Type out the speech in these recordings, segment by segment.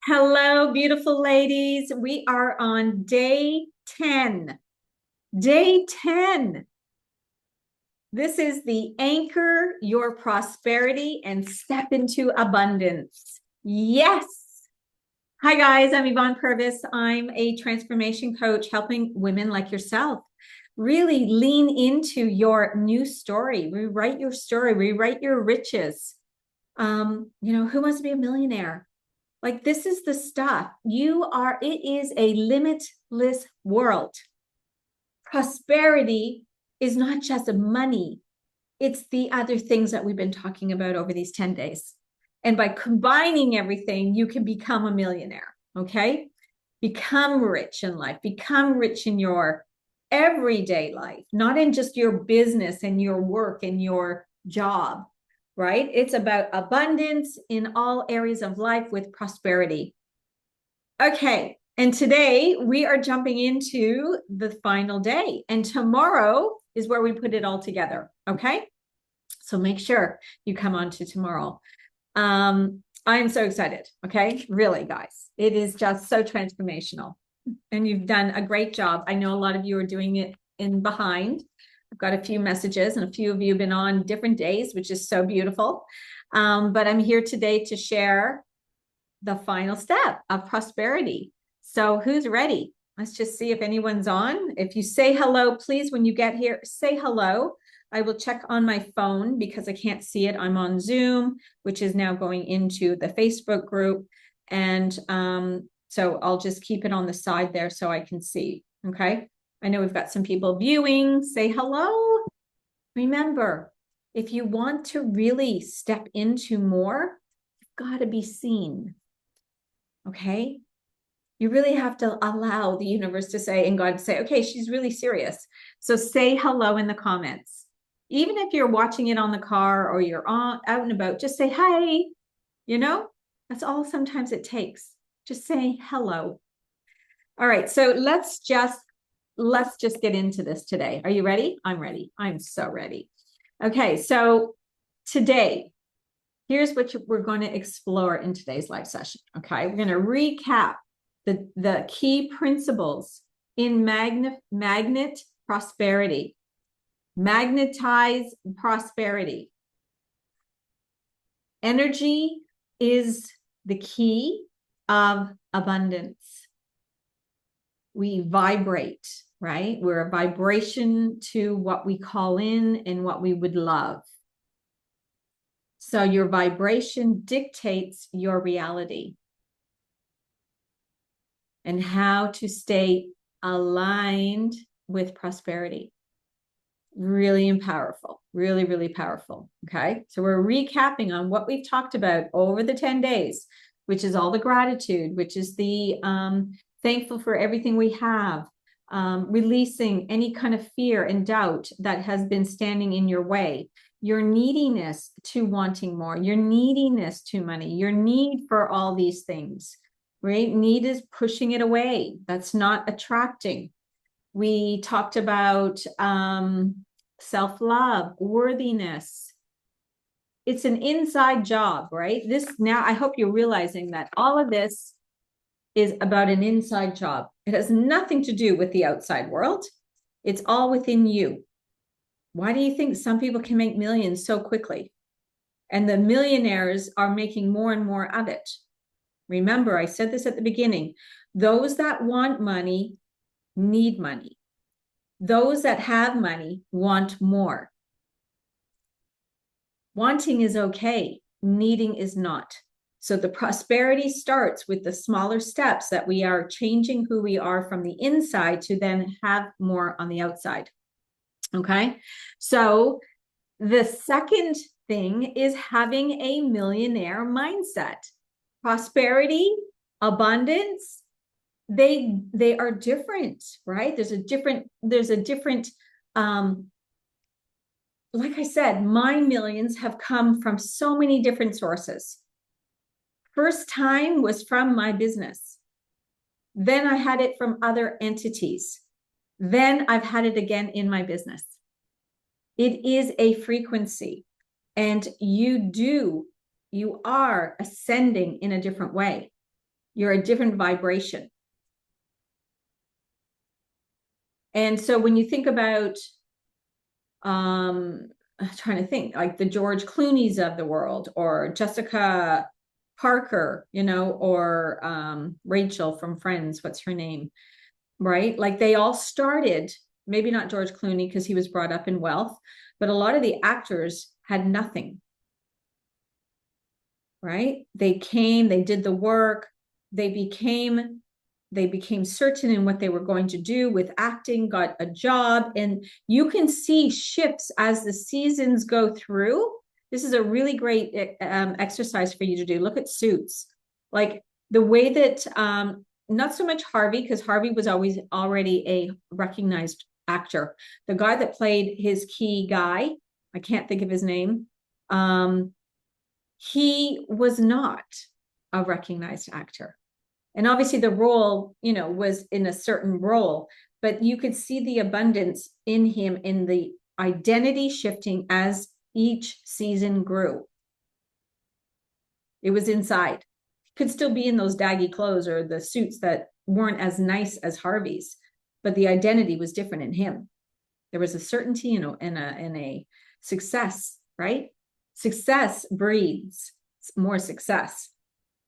Hello, beautiful ladies. We are on day 10. Day 10. This is the anchor your prosperity and step into abundance. Yes. Hi, guys. I'm Yvonne Purvis. I'm a transformation coach helping women like yourself really lean into your new story, rewrite your story, rewrite your riches. Who wants to be a millionaire? Like, this is the stuff. It is a limitless world. Prosperity is not just money. It's the other things that we've been talking about over these 10 days. And by combining everything, you can become a millionaire. Okay. Become rich in life, become rich in your everyday life, not in just your business and your work and your job, right? It's about abundance in all areas of life with prosperity. Okay. And today we are jumping into the final day, and tomorrow is where we put it all together. Okay. So make sure you come on to tomorrow. I'm so excited. Okay. Really, guys, it is just so transformational. And you've done a great job. I know a lot of you are doing it in behind. I've got a few messages, and a few of you have been on different days, which is so beautiful. But I'm here today to share the final step of prosperity. So who's ready? Let's just see if anyone's on. If you say hello, please, when you get here, say hello. I will check on my phone because I can't see it. I'm on Zoom, which is now going into the Facebook group. And so I'll just keep it on the side there so I can see. Okay. I know we've got some people viewing. Say hello. Remember, if you want to really step into more, you've got to be seen. Okay. You really have to allow the universe to say, and God to say, okay, she's really serious. So say hello in the comments. Even if you're watching it on the car or you're out and about, just say, hi. That's all sometimes it takes. Just say hello. All right. So let's just get into this today. Are you ready? I'm ready. I'm so ready. Okay. So today, here's what we're going to explore in today's live session. Okay. We're going to recap the key principles in magnet prosperity. Magnetize prosperity. Energy is the key of abundance. We vibrate, right? We're a vibration to what we call in and what we would love. So your vibration dictates your reality and how to stay aligned with prosperity. Really powerful, really, really powerful. Okay. So we're recapping on what we've talked about over the 10 days, which is all the gratitude, which is the thankful for everything we have, releasing any kind of fear and doubt that has been standing in your way, your neediness to wanting more, your neediness to money, your need for all these things, right? Need is pushing it away. That's not attracting. We talked about self-love, worthiness. It's an inside job, right? Now I hope you're realizing that all of this is about an inside job. It has nothing to do with the outside world. It's all within you. Why do you think some people can make millions so quickly? And the millionaires are making more and more of it. Remember, I said this at the beginning. Those that want money need money. Those that have money want more. Wanting is okay. Needing is not. So the prosperity starts with the smaller steps that we are changing who we are from the inside to then have more on the outside. Okay. So the second thing is having a millionaire mindset. Prosperity, abundance, they are different, right? There's a different like I said, my millions have come from so many different sources. First time was from my business. Then I had it from other entities. Then I've had it again in my business. It is a frequency, and you are ascending in a different way. You're a different vibration. And so when you think about, I'm trying to think, like the George Clooney's of the world, or Jessica Parker, you know, or Rachel from Friends, what's her name, right? Like they all started, maybe not George Clooney because he was brought up in wealth, but a lot of the actors had nothing, right? They came, they did the work, they became certain in what they were going to do with acting, got a job, and you can see shifts as the seasons go through. This is a really great exercise for you to do. Look at Suits, like the way that not so much Harvey, because Harvey was always already a recognized actor. The guy that played his key guy, I can't think of his name. He was not a recognized actor. And obviously the role, you know, was in a certain role, but you could see the abundance in him in the identity shifting as each season grew. It was inside. Could still be in those daggy clothes or the suits that weren't as nice as Harvey's, but the identity was different in him. There was a certainty and a success, right? Success breeds more success.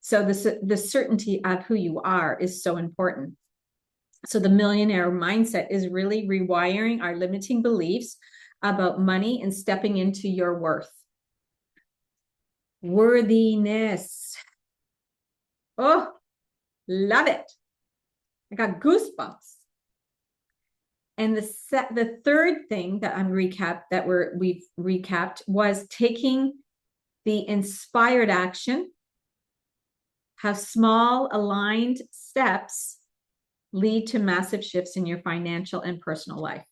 So the certainty of who you are is so important. So the millionaire mindset is really rewiring our limiting beliefs about money and stepping into your worth. Worthiness. Oh, love it. I got goosebumps. And the third thing that we've recapped was taking the inspired action. How small aligned steps lead to massive shifts in your financial and personal life.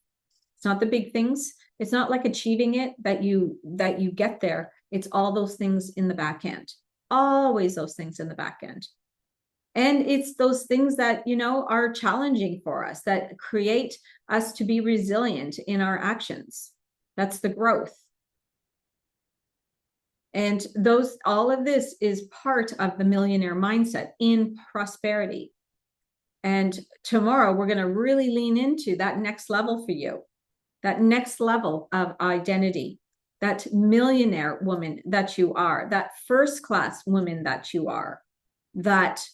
It's not the big things. It's not like achieving it that you get there. It's all those things in the back end. Always those things in the back end. And it's those things that, you know, are challenging for us, that create us to be resilient in our actions. That's the growth. And all of this is part of the millionaire mindset in prosperity. And tomorrow we're going to really lean into that next level for you, that next level of identity, that millionaire woman that you are, that first class woman that you are, that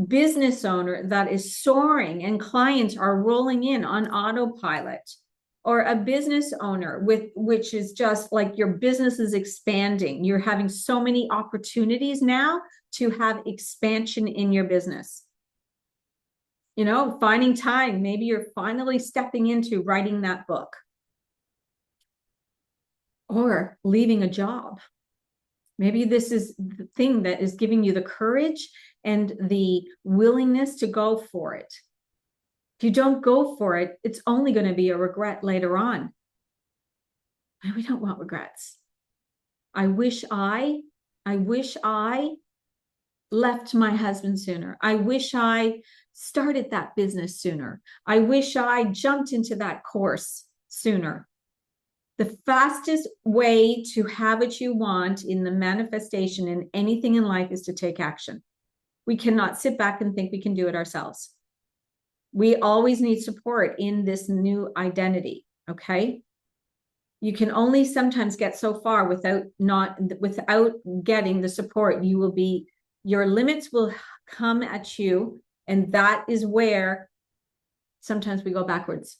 business owner that is soaring and clients are rolling in on autopilot, or a business owner which is just like your business is expanding. You're having so many opportunities now to have expansion in your business. You know, finding time, maybe you're finally stepping into writing that book or leaving a job. Maybe this is the thing that is giving you the courage and the willingness to go for it. If you don't go for it, it's only going to be a regret later on. And we don't want regrets. I wish I left my husband sooner. I wish I started that business sooner. I wish I jumped into that course sooner. The fastest way to have what you want in the manifestation in anything in life is to take action. We cannot sit back and think we can do it ourselves. We always need support in this new identity, okay? You can only sometimes get so far without getting the support. Your limits will come at you, and that is where sometimes we go backwards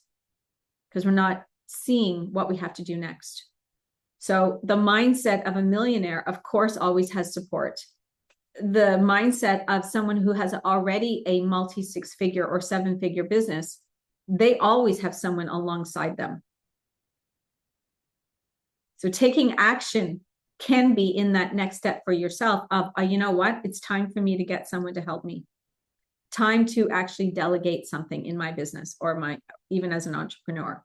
because we're not seeing what we have to do next. So the mindset of a millionaire, of course, always has support. The mindset of someone who has already a multi-six-figure or seven-figure business, they always have someone alongside them. So taking action can be in that next step for yourself of, you know what, it's time for me to get someone to help me. Time to actually delegate something in my business or even as an entrepreneur.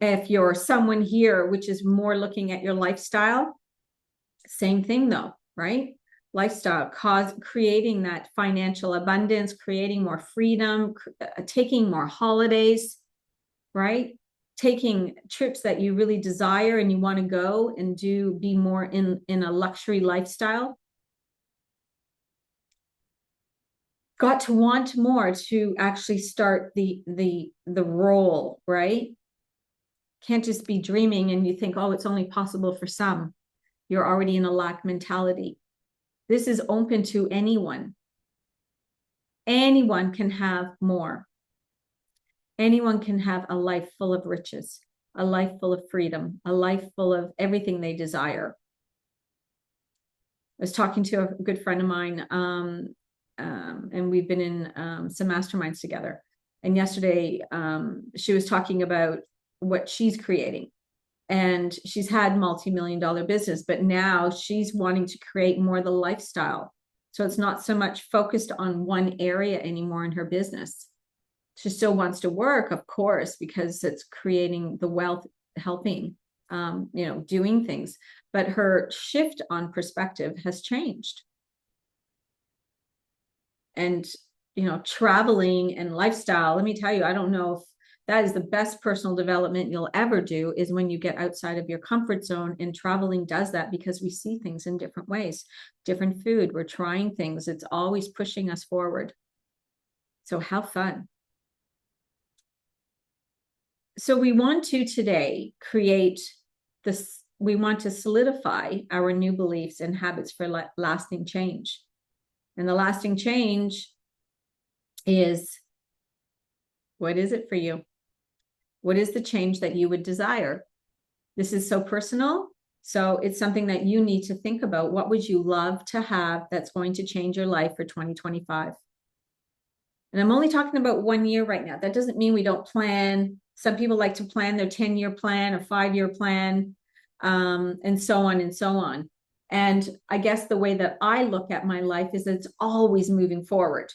If you're someone here, which is more looking at your lifestyle, same thing though, right? Lifestyle, creating that financial abundance, creating more freedom, taking more holidays, right? Taking trips that you really desire and you want to go and be more in a luxury lifestyle. got to want more to actually start the role, right? Can't just be dreaming and you think, oh, it's only possible for some. You're already in a lack mentality. This is open to anyone. Anyone can have more. Anyone can have a life full of riches, a life full of freedom, a life full of everything they desire. I was talking to a good friend of mine, and we've been in some masterminds together. And yesterday, she was talking about what she's creating. And she's had multi-million-dollar business, but now she's wanting to create more the lifestyle. So it's not so much focused on one area anymore in her business. She still wants to work, of course, because it's creating the wealth, helping, doing things. But her shift on perspective has changed. And, traveling and lifestyle, let me tell you, I don't know if that is the best personal development you'll ever do, is when you get outside of your comfort zone. And traveling does that, because we see things in different ways, different food, we're trying things. It's always pushing us forward. So have fun. So we want to today create this, we want to solidify our new beliefs and habits for lasting change. And the lasting change is, what is it for you? What is the change that you would desire? This is so personal. So it's something that you need to think about. What would you love to have that's going to change your life for 2025? And I'm only talking about 1 year right now. That doesn't mean we don't plan. Some people like to plan their 10-year plan, a 5-year plan, and so on and so on. And I guess the way that I look at my life is that it's always moving forward,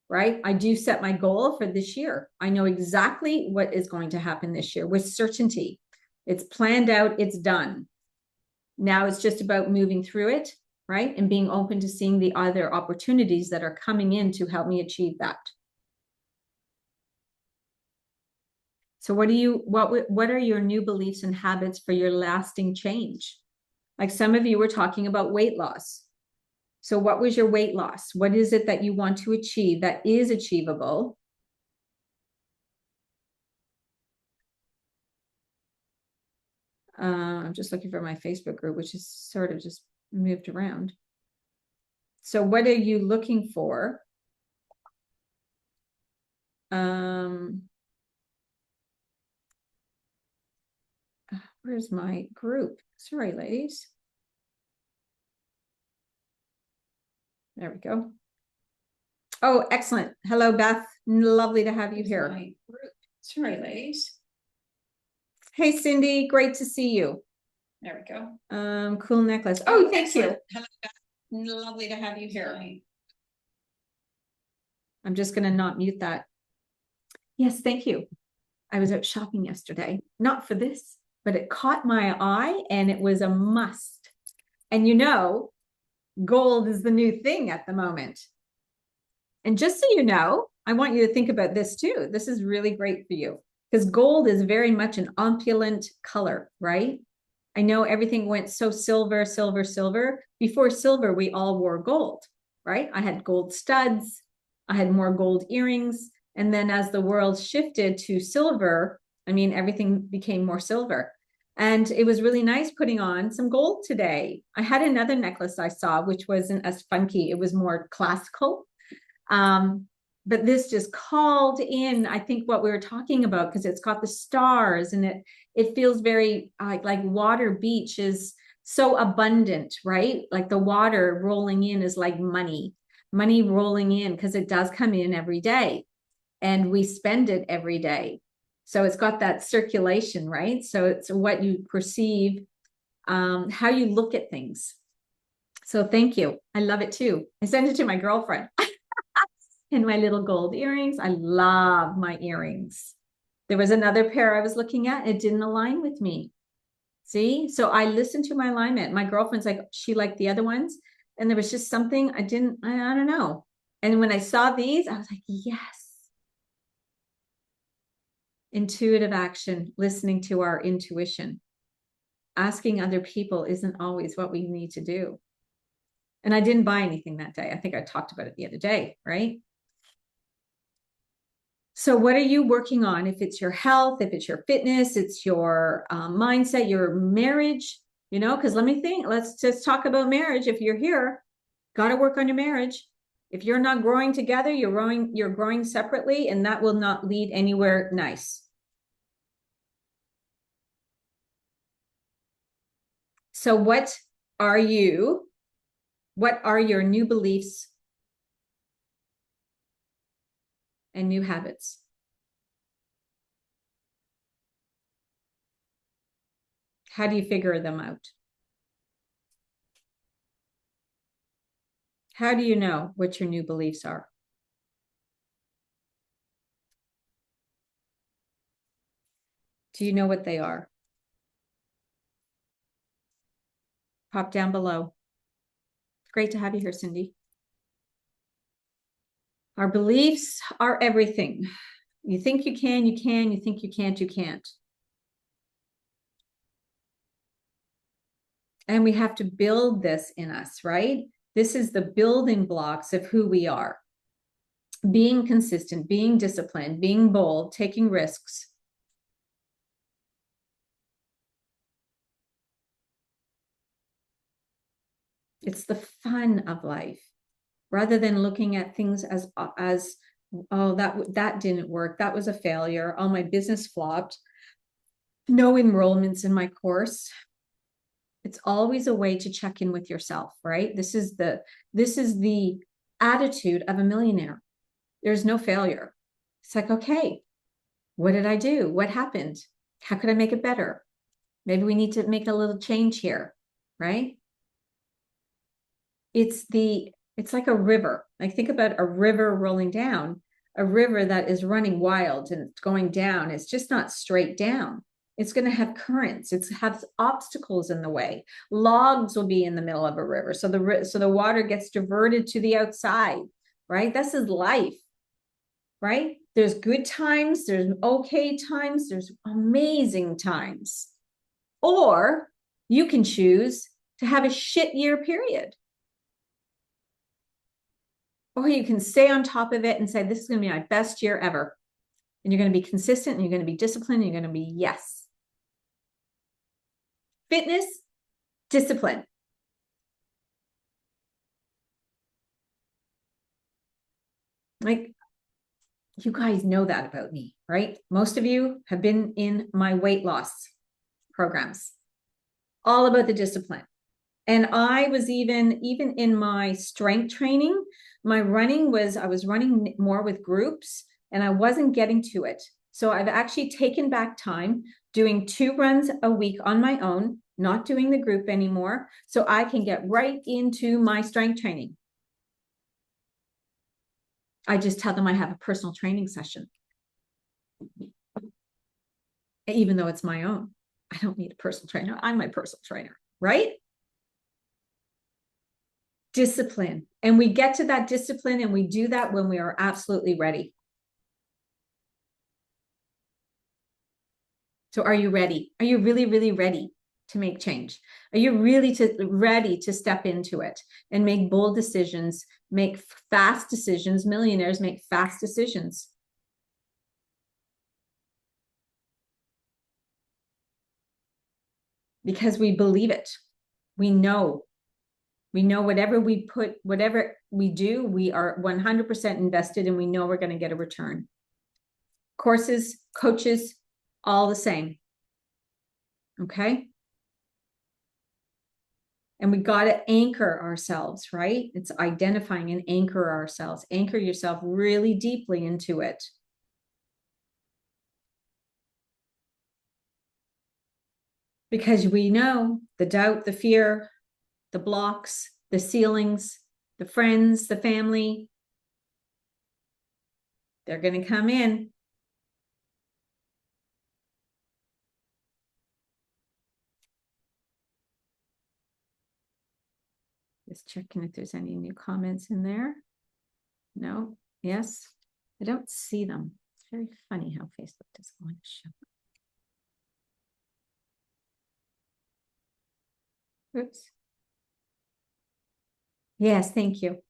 right? I do set my goal for this year. I know exactly what is going to happen this year with certainty. It's planned out, it's done. Now it's just about moving through it, right? And being open to seeing the other opportunities that are coming in to help me achieve that. So what are your new beliefs and habits for your lasting change? Like some of you were talking about weight loss. So what was your weight loss? What is it that you want to achieve that is achievable? I'm just looking for my Facebook group, which is sort of just moved around. So what are you looking for? Where's my group? Sorry, ladies. There we go. Oh, excellent. Hello, Beth. Lovely to have you here. My group. Sorry, ladies. Hey, Cindy. Great to see you. There we go. Cool necklace. Oh, thank you. Hello, Beth. Lovely to have you here. I'm just going to not mute that. Yes, thank you. I was out shopping yesterday, not for this, but it caught my eye and it was a must. And gold is the new thing at the moment. And just so you know, I want you to think about this too. This is really great for you, because gold is very much an opulent color, right? I know everything went so silver, silver, silver. Before silver, we all wore gold, right? I had gold studs. I had more gold earrings. And then as the world shifted to silver, everything became more silver. And it was really nice putting on some gold today. I had another necklace I saw, which wasn't as funky. It was more classical. But this just called in, I think, what we were talking about, because it's got the stars and it feels very like water beach is so abundant, right? Like the water rolling in is like money rolling in, because it does come in every day and we spend it every day. So it's got that circulation, right? So it's what you perceive, how you look at things. So thank you. I love it too. I sent it to my girlfriend. And my little gold earrings. I love my earrings. There was another pair I was looking at. It didn't align with me. See? So I listened to my alignment. My girlfriend's like, she liked the other ones. And there was just something I don't know. And when I saw these, I was like, yes. Intuitive action, listening to our intuition. Asking other people isn't always what we need to do. And I didn't buy anything that day. I think I talked about it the other day, right? So what are you working on? If it's your health, if it's your fitness, it's your mindset, your marriage, you know, because let me think, let's just talk about marriage. If you're here, got to work on your marriage. If you're not growing together, you're growing separately, and that will not lead anywhere nice. So what are your new beliefs and new habits? How do you figure them out? How do you know what your new beliefs are? Do you know what they are? Pop down below. Great to have you here, Cindy. Our beliefs are everything. You think you can, you can. You think you can't, you can't. And we have to build this in us, right? This is the building blocks of who we are. Being consistent, being disciplined, being bold, taking risks. It's the fun of life, rather than looking at things as oh, that didn't work. That was a failure. Oh, my business flopped. No enrollments in my course. It's always a way to check in with yourself, right? This is the attitude of a millionaire. There's no failure. It's like, okay, what did I do? What happened? How could I make it better? Maybe we need to make a little change here, right? It's like a river. Like, think about a river rolling down, a river that is running wild and it's going down. It's just not straight down. It's going to have currents. It has obstacles in the way. Logs will be in the middle of a river. So the water gets diverted to the outside, right? This is life, right? There's good times, there's okay times, there's amazing times. Or you can choose to have a shit year period. Or you can stay on top of it and say, this is going to be my best year ever. And you're going to be consistent, and you're going to be disciplined, and you're going to be yes. Fitness, discipline. Like, you guys know that about me, right? Most of you have been in my weight loss programs, all about the discipline. And I was even in my strength training, my running was, I was running more with groups and I wasn't getting to it. So I've actually taken back time doing 2 runs a week on my own, not doing the group anymore, so I can get right into my strength training. I just tell them I have a personal training session. Even though it's my own, I don't need a personal trainer. I'm my personal trainer, right? Discipline. And we get to that discipline and we do that when we are absolutely ready. So are you ready? Are you really, really ready to make change? Are you really ready to step into it and make bold decisions, make fast decisions? Millionaires make fast decisions. Because we believe it. We know whatever we do, we are 100% invested and we know we're going to get a return. Courses, coaches, all the same. Okay. And we got to anchor ourselves, right? It's identifying and anchor ourselves. Anchor yourself really deeply into it. Because we know the doubt, the fear, the blocks, the ceilings, the friends, the family, they're going to come in. Just checking if there's any new comments in there. No. Yes. I don't see them. It's very funny how Facebook doesn't want to show. Oops. Yes, thank you.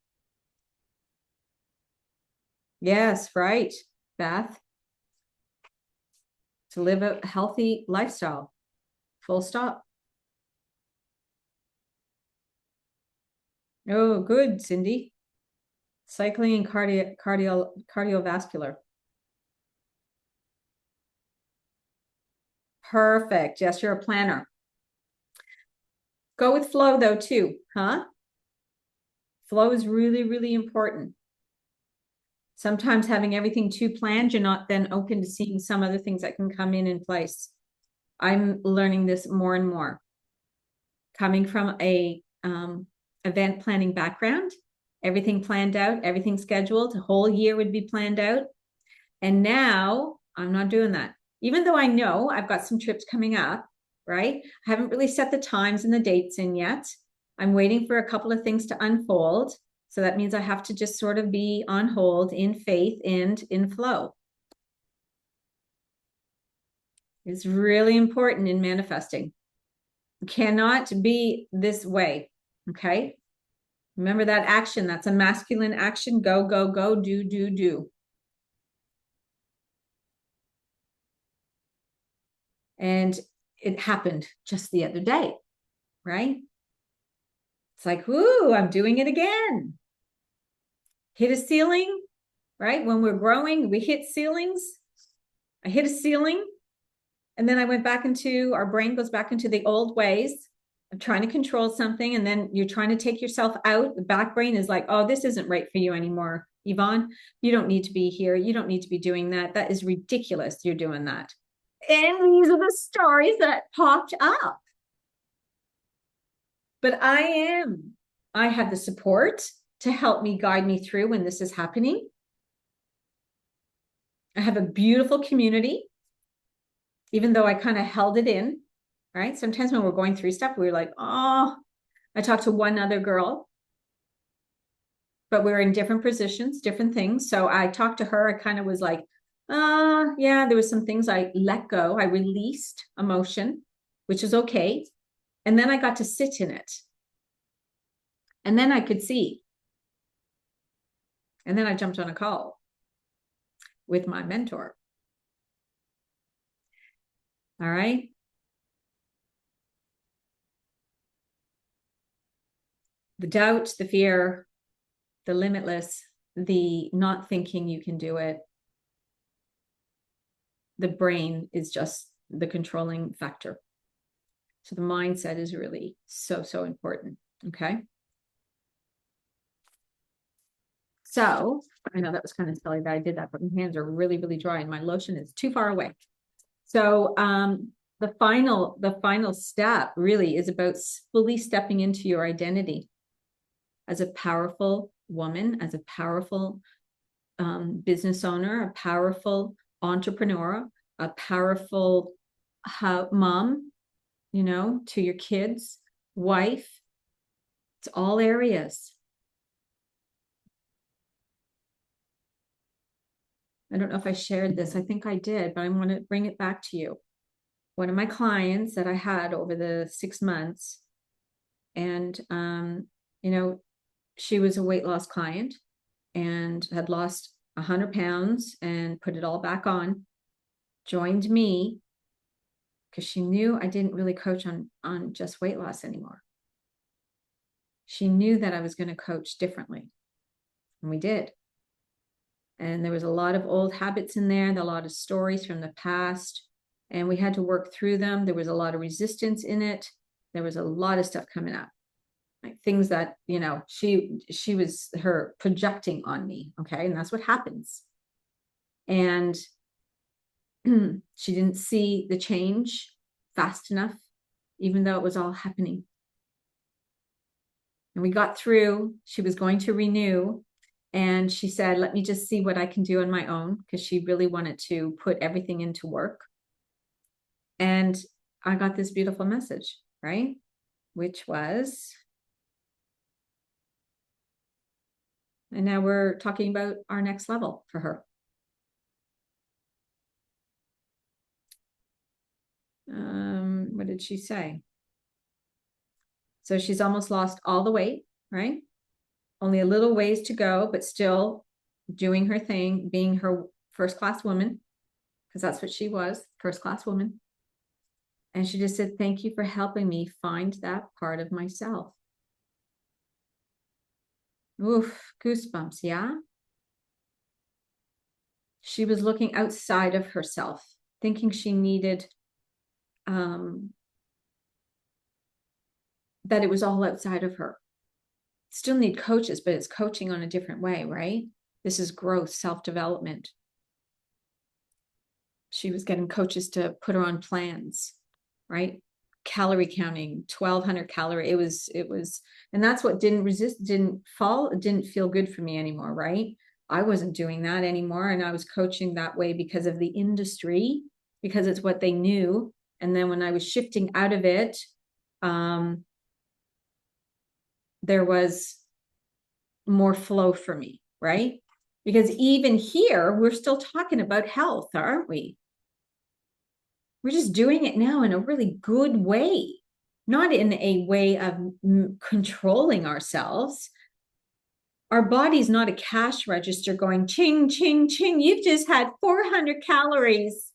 Yes, right, Beth. To live a healthy lifestyle. Full stop. Oh, good, Cindy. Cycling and cardiovascular. Perfect. Yes, you're a planner. Go with flow though, too, huh? Flow is really, really important. Sometimes having everything too planned, you're not then open to seeing some other things that can come in place. I'm learning this more and more. Coming from a event planning background, everything planned out, everything scheduled, a whole year would be planned out. And now I'm not doing that. Even though I know I've got some trips coming up, right? I haven't really set the times and the dates in yet. I'm waiting for a couple of things to unfold. So that means I have to just sort of be on hold in faith and in flow. It's really important in manifesting. It cannot be this way. Okay. Remember that action. That's a masculine action. Go, go, go, do, do, do. And it happened just the other day, right? It's like, whoo, I'm doing it again. Hit a ceiling, right? When we're growing, we hit ceilings. I hit a ceiling. And then I went back into, our brain goes back into the old ways of trying to control something. And then you're trying to take yourself out. The back brain is like, oh, this isn't right for you anymore, Yvonne. You don't need to be here. You don't need to be doing that. That is ridiculous. You're doing that. And these are the stories that popped up. But I have the support to help me guide me through when this is happening. I have a beautiful community, even though I kind of held it in, right? Sometimes when we're going through stuff, we're like, oh, I talked to one other girl, but we're in different positions, different things. So I talked to her. I kind of was like, yeah, there was some things I let go. I released emotion, which is okay. And then I got to sit in it. And then I could see. And then I jumped on a call with my mentor. All right. The doubt, the fear, the limitless, the not thinking you can do it. The brain is just the controlling factor. So the mindset is really so, so important. Okay. So I know that was kind of silly that I did that, but my hands are really, really dry and my lotion is too far away. So the final step really is about fully stepping into your identity as a powerful woman, as a powerful business owner, a powerful entrepreneur, a powerful mom, you know, to your kids, wife. It's all areas. I don't know if I shared this. I think I did, but I want to bring it back to you. One of my clients that I had over the 6 months, and you know, she was a weight loss client and had lost 100 pounds and put it all back on, joined me because she knew I didn't really coach on just weight loss anymore. She knew that I was going to coach differently, and we did. And there was a lot of old habits in there, a lot of stories from the past, and we had to work through them. There was a lot of resistance in it. There was a lot of stuff coming up, like things that, you know, she was her projecting on me. Okay. And that's what happens. And she didn't see the change fast enough, even though it was all happening. And we got through. She was going to renew. And she said, let me just see what I can do on my own, because she really wanted to put everything into work. And I got this beautiful message, right? Which was, and now we're talking about our next level for her. What did she say? So she's almost lost all the weight, right? only a little ways to go, but still doing her thing, being her first-class woman, because that's what she was, first-class woman. And she just said, thank you for helping me find that part of myself. Oof, goosebumps, yeah? She was looking outside of herself, thinking she needed, that it was all outside of her. Still need coaches, but it's coaching on a different way, right? This is growth, self-development. She was getting coaches to put her on plans, right? Calorie counting, 1,200 calorie. It was, and that's what didn't feel good for me anymore, right? I wasn't doing that anymore. And I was coaching that way because of the industry, because it's what they knew. And then when I was shifting out of it, there was more flow for me, right? Because even here, we're still talking about health, aren't we? We're just doing it now in a really good way, not in a way of controlling ourselves. Our body's not a cash register going ching, ching, ching. You've just had 400 calories.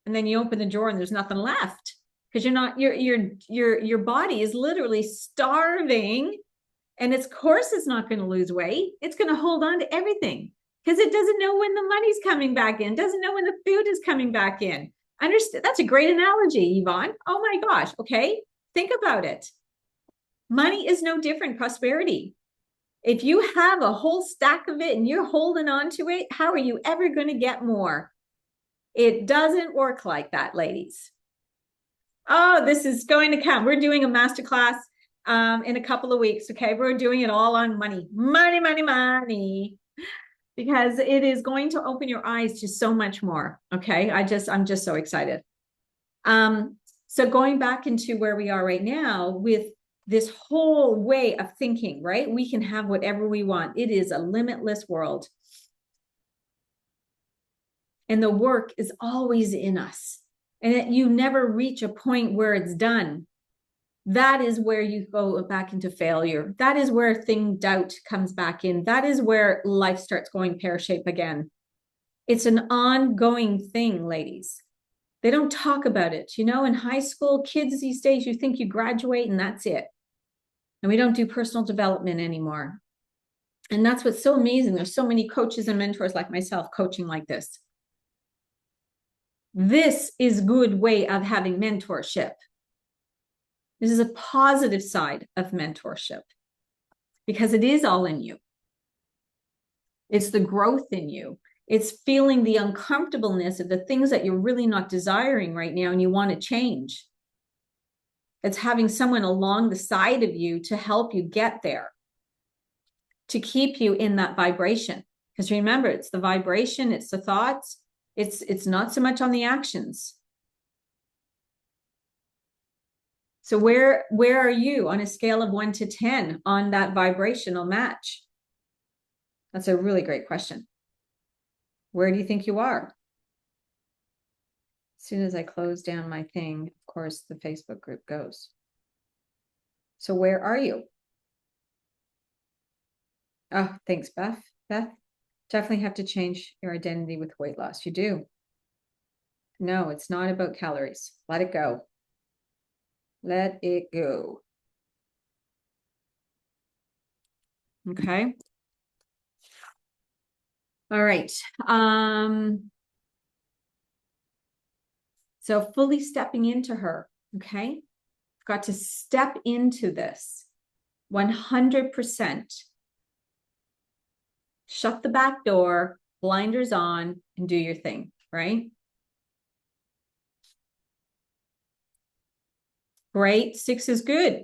And then you open the drawer and there's nothing left because your body is literally starving. And its course is not going to lose weight. It's going to hold on to everything because it doesn't know when the money's coming back in, doesn't know when the food is coming back in. Understand? That's a great analogy, Yvonne. Oh my gosh. Okay. Think about it. Money is no different. Prosperity. If you have a whole stack of it and you're holding on to it, how are you ever going to get more? It doesn't work like that, ladies. Oh, this is going to come. We're doing a masterclass in a couple of weeks. Okay. We're doing it all on money, money, money, money, because it is going to open your eyes to so much more. Okay. I'm just so excited. So going back into where we are right now with this whole way of thinking, right? We can have whatever we want. It is a limitless world. And the work is always in us. And you never reach a point where it's done. That is where you go back into failure. That is where doubt comes back in. That is where life starts going pear-shaped again. It's an ongoing thing, ladies. They don't talk about it. You know, in high school, kids these days, you think you graduate and that's it. And we don't do personal development anymore. And that's what's so amazing. There's so many coaches and mentors like myself coaching like this. This is a good way of having mentorship. This is a positive side of mentorship because it is all in you. It's the growth in you. It's feeling the uncomfortableness of the things that you're really not desiring right now and you want to change. It's having someone along the side of you to help you get there, to keep you in that vibration. Because remember, it's the vibration, it's the thoughts, it's not so much on the actions. So where are you on a scale of 1 to 10 on that vibrational match? That's a really great question. Where do you think you are? As soon as I close down my thing, of course, the Facebook group goes. So where are you? Oh, thanks, Beth. Beth, definitely have to change your identity with weight loss. You do. No, it's not about calories. Let it go. Let it go. Okay. All right. So fully stepping into her. Okay. I've got to step into this 100%. Shut the back door, blinders on, and do your thing, right? Great. 6 is good.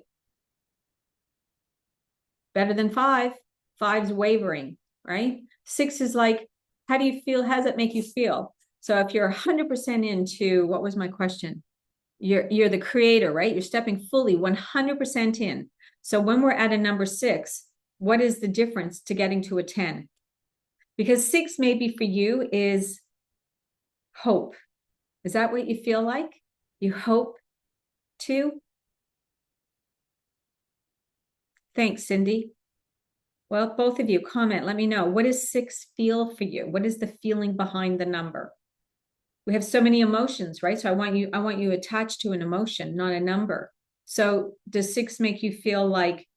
Better than 5. 5's wavering, right? 6 is like, how do you feel? How does it make you feel? So if you're 100% into, what was my question? You're the creator, right? You're stepping fully 100% in. So when we're at a number 6, what is the difference to getting to a 10? Because 6 maybe for you is hope. Is that what you feel like? You hope to? Thanks, Cindy. Well, both of you comment, let me know. What does 6 feel for you? What is the feeling behind the number? We have so many emotions, right? So I want you attached to an emotion, not a number. So does 6 make you feel like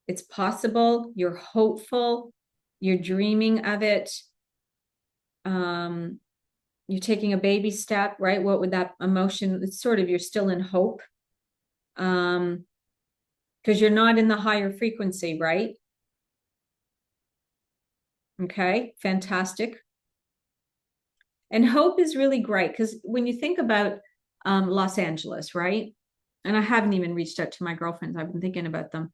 it's possible, you're hopeful, you're dreaming of it, you're taking a baby step, right? What would that emotion, it's sort of, you're still in hope, because you're not in the higher frequency, right? Okay, fantastic. And hope is really great, because when you think about Los Angeles, right? And I haven't even reached out to my girlfriends. I've been thinking about them.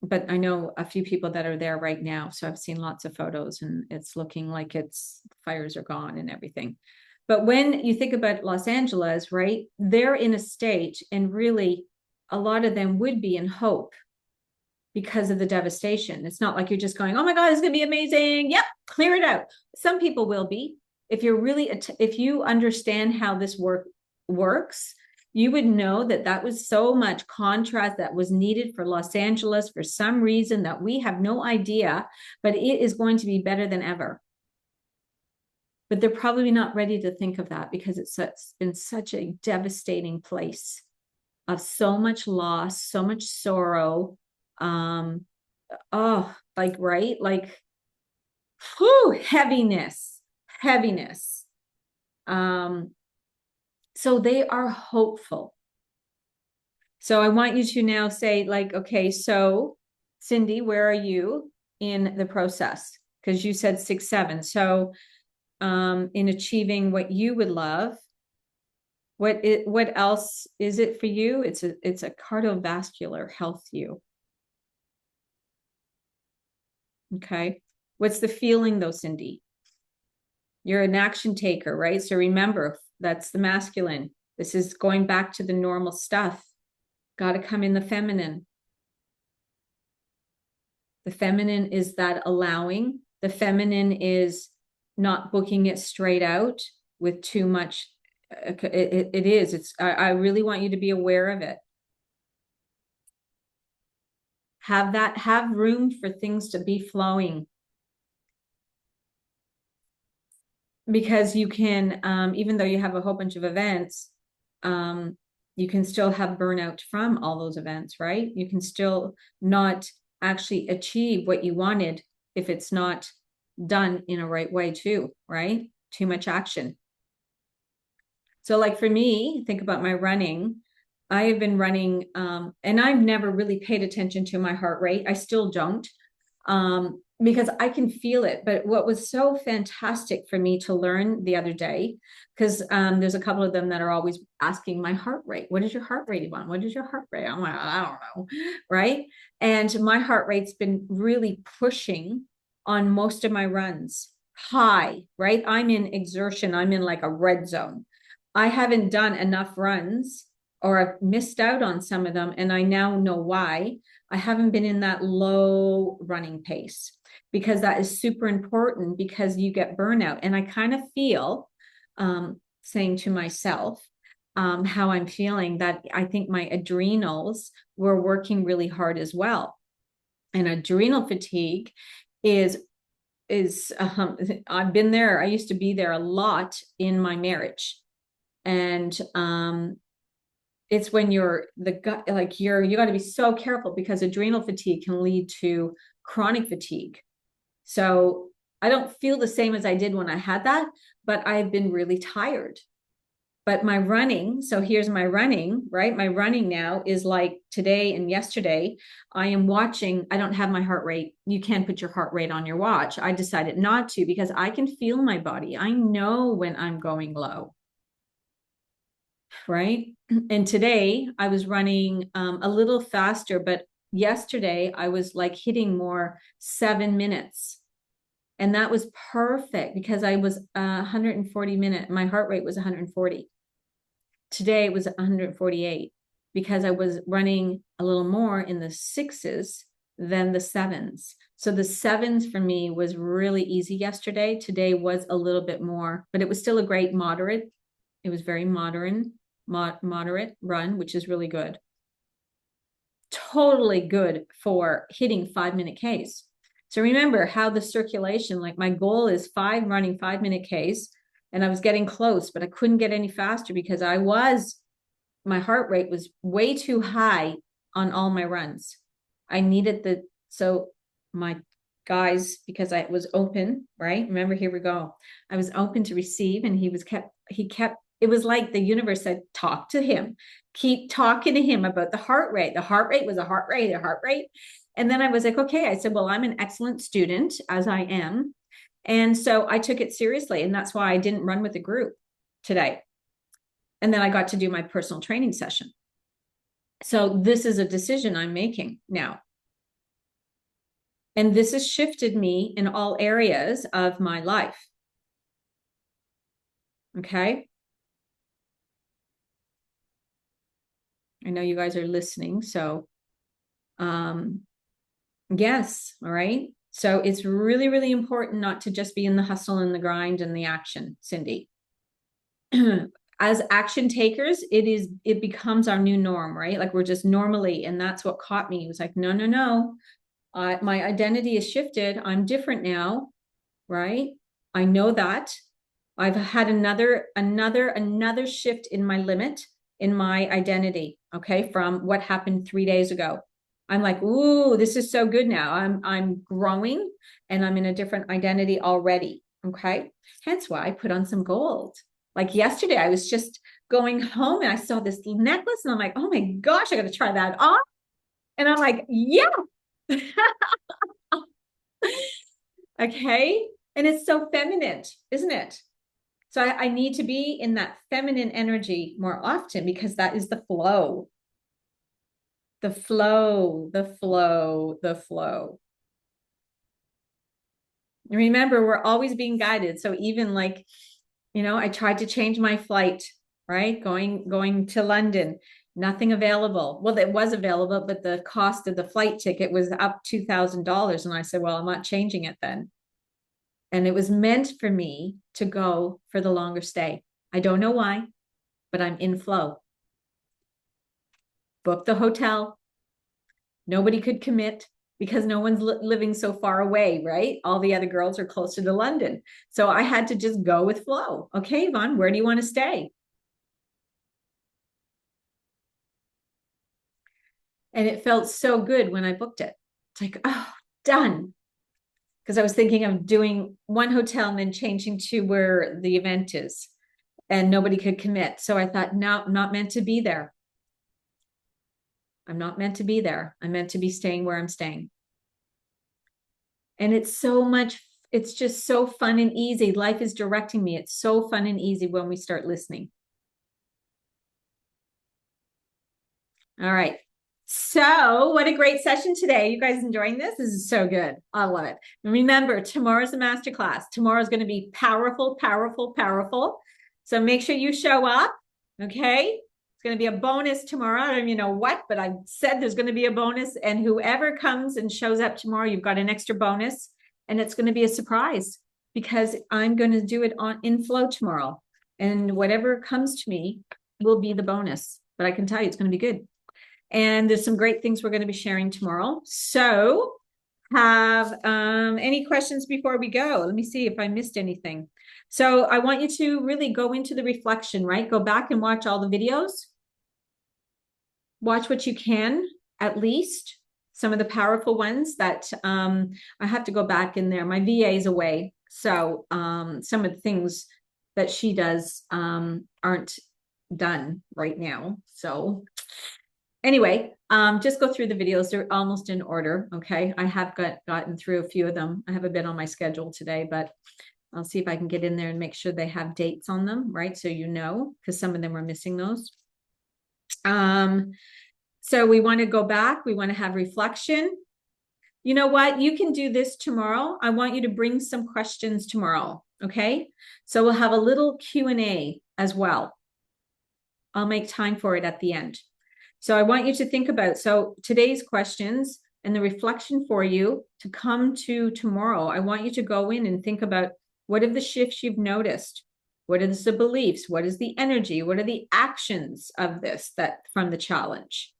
But I know a few people that are there right now. So I've seen lots of photos, and it's looking like the fires are gone and everything. But when you think about Los Angeles, right, they're in a state, and really a lot of them would be in hope because of the devastation. It's not like you're just going, oh my God, it's going to be amazing. Yep, clear it out. Some people will be. If you understand how this works, you would know that that was so much contrast that was needed for Los Angeles for some reason that we have no idea, but it is going to be better than ever. But they're probably not ready to think of that, because it's been such a devastating place of so much loss, so much sorrow. Right? Like, whew, heaviness. So they are hopeful. So I want you to now say, like, okay, so Cindy, where are you in the process? Because you said 6, 7. So in achieving what you would love, what else is it for you? It's a cardiovascular health you. Okay. What's the feeling though, Cindy? You're an action taker, right? So remember, that's the masculine. This is going back to the normal stuff. Got to come in the feminine. The feminine is that allowing. The feminine is not booking it straight out with too much. It is. I really want you to be aware of it. Have room for things to be flowing. Because you can, even though you have a whole bunch of events, you can still have burnout from all those events, right? You can still not actually achieve what you wanted if it's not done in a right way too, right? Too much action. So like for me, think about my running. I have been running, and I've never really paid attention to my heart rate. I still don't, because I can feel it. But what was so fantastic for me to learn the other day, because there's a couple of them that are always asking my heart rate. What is your heart rate, Yvonne? What is your heart rate? I'm like, I don't know, right? And my heart rate's been really pushing on most of my runs high, right? I'm in exertion. I'm in like a red zone. I haven't done enough runs, or I've missed out on some of them, and I now know why. I haven't been in that low running pace, because that is super important, because you get burnout. And I kind of feel, saying to myself, how I'm feeling, that I think my adrenals were working really hard as well. And adrenal fatigue is I've been there. I used to be there a lot in my marriage. And it's when you're the gut, like you got to be so careful, because adrenal fatigue can lead to chronic fatigue. So I don't feel the same as I did when I had that, but I've been really tired. But my running, so here's my running, right? My running now is like today and yesterday. I am watching, I don't have my heart rate. You can put your heart rate on your watch. I decided not to, because I can feel my body. I know when I'm going low. Right. And today I was running a little faster, but yesterday I was like hitting more 7 minutes. And that was perfect, because I was 140 minute. My heart rate was 140. Today it was 148, because I was running a little more in the 6s than the 7s. So the 7s for me was really easy yesterday. Today was a little bit more, but it was still a great moderate. It was very moderate run, which is really good. totally good for hitting 5-minute Ks. So remember how the circulation, like my goal is running 5-minute Ks, and I was getting close, but I couldn't get any faster because my heart rate was way too high on all my runs. I needed so my guys, because I was open, right? Remember, here we go. I was open to receive, and he kept, it was like the universe said, talk to him, keep talking to him about the heart rate. The heart rate was a heart rate. And then I was like, okay, I said, well, I'm an excellent student as I am. And so I took it seriously. And that's why I didn't run with the group today. And then I got to do my personal training session. So this is a decision I'm making now. And this has shifted me in all areas of my life. Okay. I know you guys are listening. So, yes. All right. So it's really, really important not to just be in the hustle and the grind and the action, Cindy. As action takers, it becomes our new norm, right? Like we're just normally, and that's what caught me. It was like, no. My identity is shifted. I'm different now, right? I know that. I've had another shift in my limit, in my identity, okay, from what happened 3 days ago. I'm like, ooh, this is so good now. I'm growing, and I'm in a different identity already, okay? Hence why I put on some gold. Like yesterday, I was just going home and I saw this necklace, and I'm like, oh my gosh, I got to try that on. And I'm like, yeah. Okay. And it's so feminine, isn't it? So I need to be in that feminine energy more often, because that is the flow. The flow. Remember, we're always being guided. So even like, I tried to change my flight, right? Going to London, nothing available. Well, it was available, but the cost of the flight ticket was up $2,000. And I said, well, I'm not changing it then. And it was meant for me to go for the longer stay. I don't know why, but I'm in flow. Booked the hotel. Nobody could commit because no one's living so far away, right? All the other girls are closer to London. So I had to just go with flow. Okay, Yvonne, where do you want to stay? And it felt so good when I booked it. It's like, oh, done. Because I was thinking of doing one hotel and then changing to where the event is, and nobody could commit. So I thought, no, I'm not meant to be there. I'm not meant to be there. I'm meant to be staying where I'm staying. And it's just so fun and easy. Life is directing me. It's so fun and easy when we start listening. All right. So what a great session today. You guys enjoying this? This is so good. I love it. And remember, tomorrow's a masterclass. Tomorrow's going to be powerful, powerful, powerful. So make sure you show up. Okay. It's going to be a bonus tomorrow. I don't even know what, but I said there's going to be a bonus, and whoever comes and shows up tomorrow, you've got an extra bonus, and it's going to be a surprise because I'm going to do it in flow tomorrow, and whatever comes to me will be the bonus, but I can tell you it's going to be good. And there's some great things we're going to be sharing tomorrow. So have any questions before we go? Let me see if I missed anything. So I want you to really go into the reflection, right? Go back and watch all the videos. Watch what you can, at least some of the powerful ones that I have to go back in there. My VA is away. So some of the things that she does aren't done right now. So anyway, just go through the videos. They're almost in order. Okay. I have gotten through a few of them. I have a bit on my schedule today, but I'll see if I can get in there and make sure they have dates on them, right? So because some of them are missing those. So we want to go back. We want to have reflection. You know what? You can do this tomorrow. I want you to bring some questions tomorrow. Okay. So we'll have a little Q&A as well. I'll make time for it at the end. So I want you to think about, today's questions and the reflection for you to come to tomorrow. I want you to go in and think about, what are the shifts you've noticed? What are the beliefs? What is the energy? What are the actions of this from the challenge?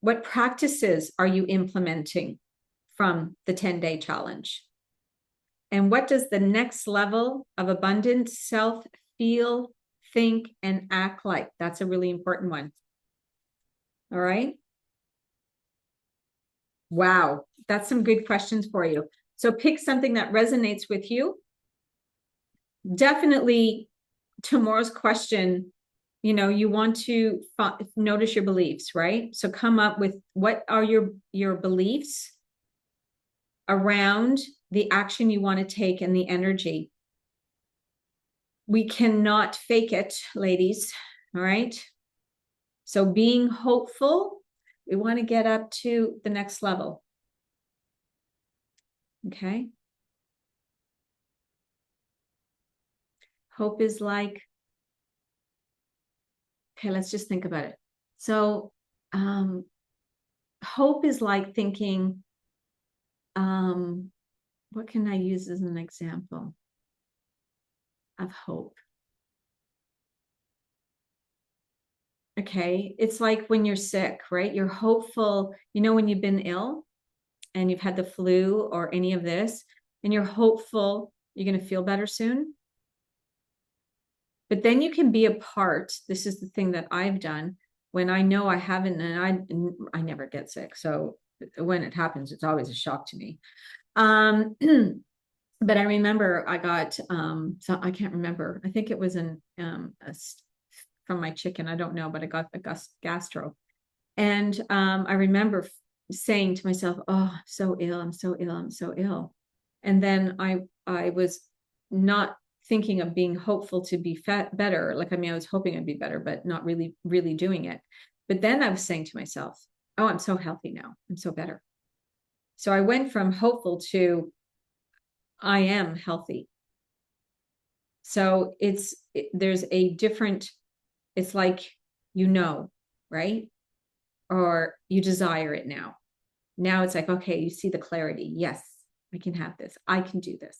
What practices are you implementing from the 10-day challenge? And what does the next level of abundant self feel, think, and act like? That's a really important one. All right. Wow. That's some good questions for you. So pick something that resonates with you. Definitely tomorrow's question, you know, you want to notice your beliefs, right? So come up with what are your beliefs around the action you want to take and the energy. We cannot fake it, ladies. All right. So being hopeful, we want to get up to the next level. Okay. Hope is like, okay, let's just think about it. So hope is like thinking, what can I use as an example of hope? Okay, it's like when you're sick, right? You're hopeful, you know, when you've been ill and you've had the flu or any of this, and you're hopeful you're going to feel better soon. But then you can be apart. This is the thing that I've done when I know I haven't, and I never get sick. So when it happens, it's always a shock to me. But I remember I got, so I can't remember. I think it was from my chicken. I don't know, but I got the gastro. And I remember saying to myself, oh, I'm so ill. I'm so ill. I'm so ill. And then I was not thinking of being hopeful to be better. Like, I mean, I was hoping I'd be better, but not really, really doing it. But then I was saying to myself, oh, I'm so healthy now. I'm so better. So I went from hopeful to I am healthy. So there's a different, it's like, you know, right? Or you desire it now. Now it's like, okay, you see the clarity. Yes, I can have this. I can do this.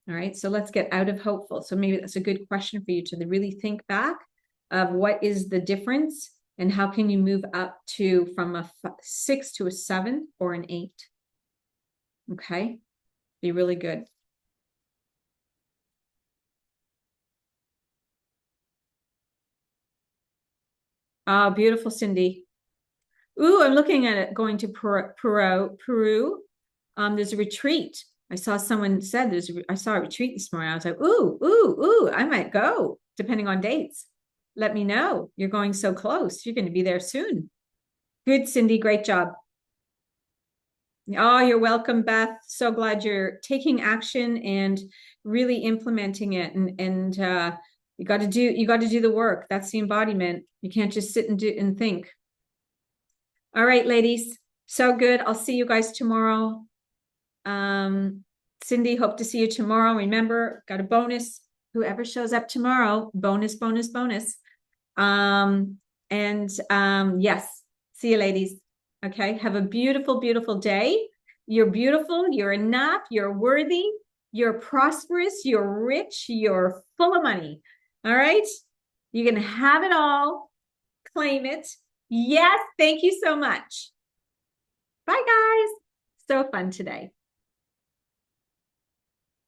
All right. So let's get out of hopeful. So maybe that's a good question for you to really think back of what is the difference and how can you move up to from a 6 to a 7 or an 8. Okay. Be really good. Oh, beautiful, Cindy. Ooh, I'm looking at it going to Peru. There's a retreat. I saw someone said I saw a retreat this morning. I was like, ooh, I might go, depending on dates. Let me know. You're going so close. You're going to be there soon. Good, Cindy. Great job. Oh, you're welcome, Beth. So glad you're taking action and really implementing it. And you got to do the work. That's the embodiment. You can't just sit and think. All right, ladies. So good. I'll see you guys tomorrow. Cindy, hope to see you tomorrow. Remember, got a bonus. Whoever shows up tomorrow, bonus. Yes, see you, ladies. Okay, have a beautiful, beautiful day. You're beautiful. You're enough. You're worthy. You're prosperous. You're rich. You're full of money. All right, you're gonna have it all. Claim it. Yes, thank you so much. Bye, guys. So fun today.